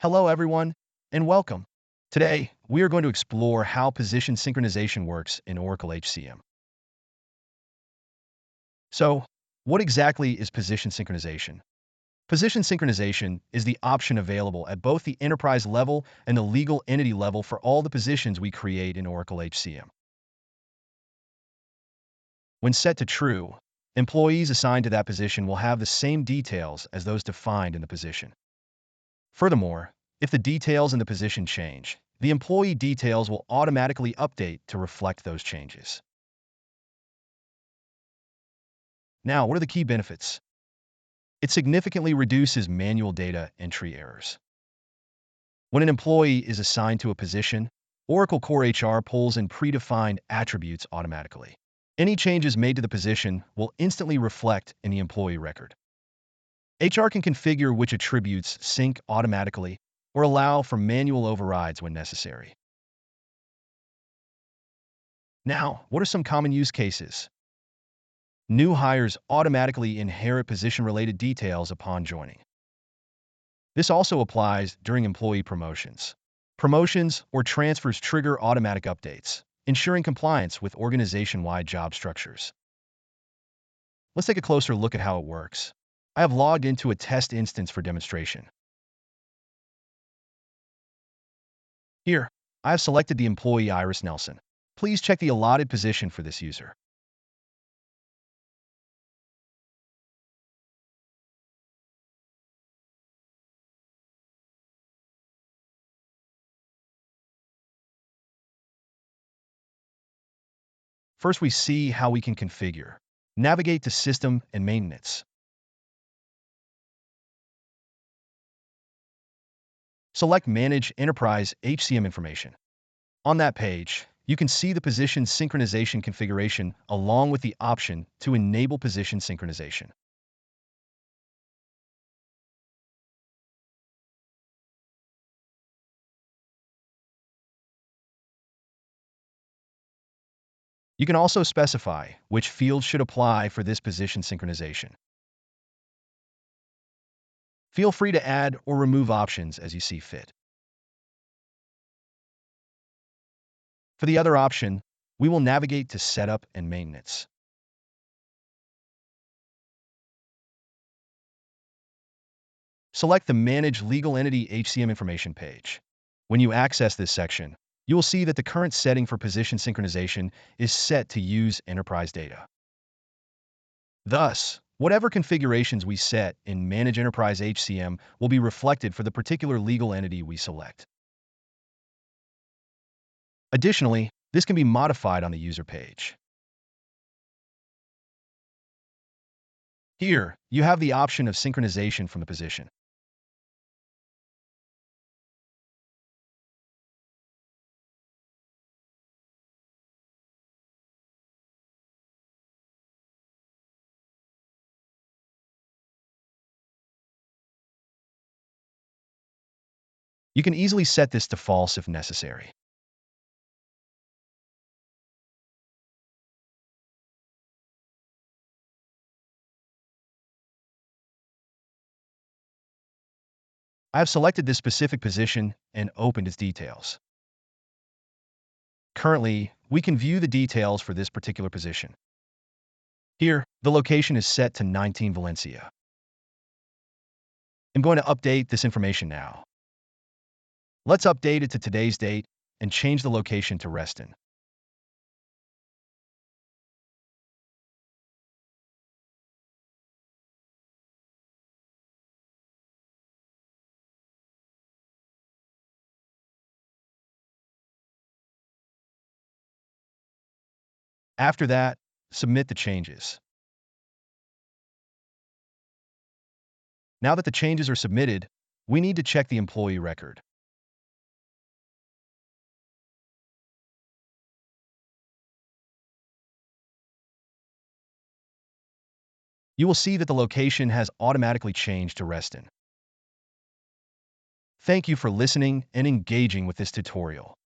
Hello, everyone, and welcome. Today, we are going to explore how position synchronization works in Oracle HCM. So, what exactly is position synchronization? Position synchronization is the option available at both the enterprise level and the legal entity level for all the positions we create in Oracle HCM. When set to true, employees assigned to that position will have the same details as those defined in the position. Furthermore, if the details in the position change, the employee details will automatically update to reflect those changes. Now, what are the key benefits? It significantly reduces manual data entry errors. When an employee is assigned to a position, Oracle Core HR pulls in predefined attributes automatically. Any changes made to the position will instantly reflect in the employee record. HR can configure which attributes sync automatically or allow for manual overrides when necessary. Now, what are some common use cases? New hires automatically inherit position-related details upon joining. This also applies during employee promotions. Promotions or transfers trigger automatic updates, ensuring compliance with organization-wide job structures. Let's take a closer look at how it works. I have logged into a test instance for demonstration. Here, I have selected the employee Iris Nelson. Please check the allotted position for this user. First, we see how we can configure. Navigate to System and Maintenance. Select Manage Enterprise HCM Information. On that page, you can see the position synchronization configuration along with the option to enable position synchronization. You can also specify which fields should apply for this position synchronization. Feel free to add or remove options as you see fit. For the other option, we will navigate to Setup and Maintenance. Select the Manage Legal Entity HCM Information page. When you access this section, you will see that the current setting for position synchronization is set to use enterprise data. Thus, whatever configurations we set in Manage Enterprise HCM will be reflected for the particular legal entity we select. Additionally, this can be modified on the user page. Here, you have the option of synchronization from the position. You can easily set this to false if necessary. I have selected this specific position and opened its details. Currently, we can view the details for this particular position. Here, the location is set to 19 Valencia. I'm going to update this information now. Let's update it to today's date and change the location to Reston. After that, submit the changes. Now that the changes are submitted, we need to check the employee record. You will see that the location has automatically changed to Reston. Thank you for listening and engaging with this tutorial.